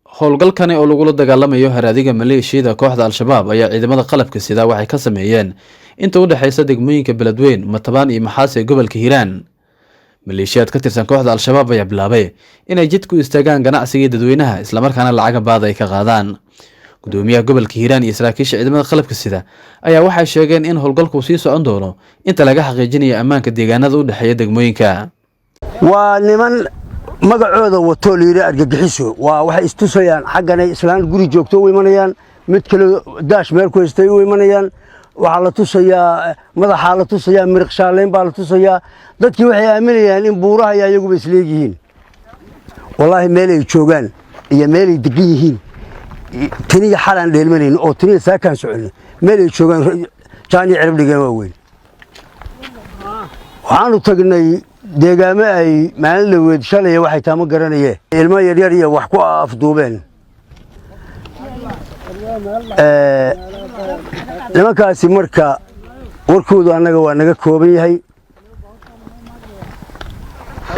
howlgalkani oo lagula dagaalamayo haraadiga maleeshiyada kooxda Al-Shabaab ayaa ciidamada qalabka sida waxay ka sameeyeen inta u dhaxaysa degmooyinka Beledweyne, Matabaan iyo Maxaas ee gobolka Hiiraan. maleeshiyad ka tirsan kooxda Al-Shabaab ayaa bilaabay inay jid ku istaagaan ganacsiga dadweynaha isla markaana lacag baad ay ka qaadaan. gudoomiyaha gobolka Hiiraan iyo saraakiisha ciidamada qalabka sida ayaa waxay sheegeen in howlgalku sii socon doono inta laga xaqiijinayo ammaanka deegaanada u dhaxeeya degmooyinka. waa niman magacooda wato liiri argagixiso waxay istusayaan xagganay islaan guri joogto u imanayaan, mid kale daash meel ku haystay u imanayaan, waxa la tusayaa madaxa la tusayaa mirq shaaleyn baa la tusayaa. dadkii waxay aaminayaan in buuraha ay iyagu isleeyihiin. wallahi meel ay joogaan iyo meel ay degan yihiin taniya xalan dheelmanayn oo taniya saakan socon meel ay joogaan jaani cirib dhigeen waa weyn. waxaanu tagnay deegaamo ay maalin la weed shalay waxay taamo garanayeen ilmo yaryar iyo wax ku afduubeen. nimankaasi marka warkoodu annaga waa naga kooban yahay.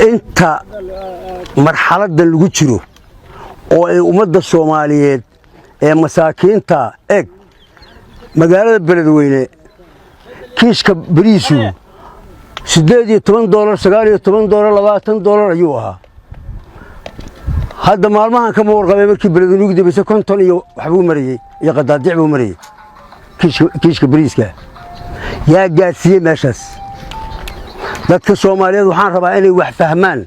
inta marxaladan lagu jiro oo ay ummadda Soomaaliyeed ee masaakiinta eeg magaalada Beledweyne kiiska bariisu $18, $19, $20, ayuu ahaa. hadda maalmahan kama warqabay markii Beledweyne ugu dambeysay 50 iyo waxbuu marayay iyo qadaadic buu marayay kiiska bariiska. yaa gaarsiiyey meeshaas dadka Soomaaliyeed. waxaan rabaa inay wax fahmaan.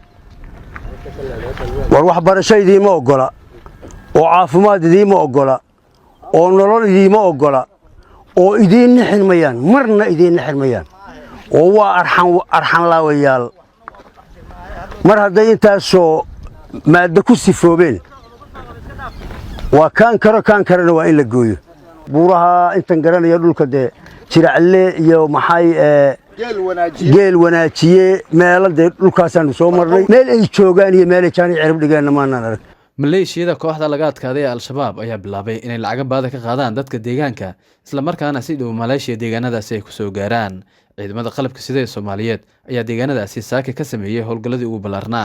war waxbarasho idiima ogola, oo caafimaad idiima ogola, oo nolol idiima ogola, oo idiin xirmayaan, marna idiin xirmayaan, oo waa arxan laawayaal. mar hadday intaasoo maaddo ku sifoobeen, waa kaan karana waa in la gooyo. buuraha intan garanaya dhulka dee jiracle iyo maxay geel wanaajiye meelada dhulkaasaanu soo marnay. meel ay joogaan iyo meel ay jaani cirib dhigeen maanaan arag. maleeshiyada kooxda laga adkaaday ee Al-Shabaab ayaa bilaabay inay lacag baad ka qaadaan dadka deegaanka isla markaana si dhow maleeshiya deegaanadaasi ay ku soo gaaraan. ciidamada qalabka sida ee Soomaaliyeed ayaa deegaanadaasi saaka ka sameeyay howlgaladii ugu balaarnaa.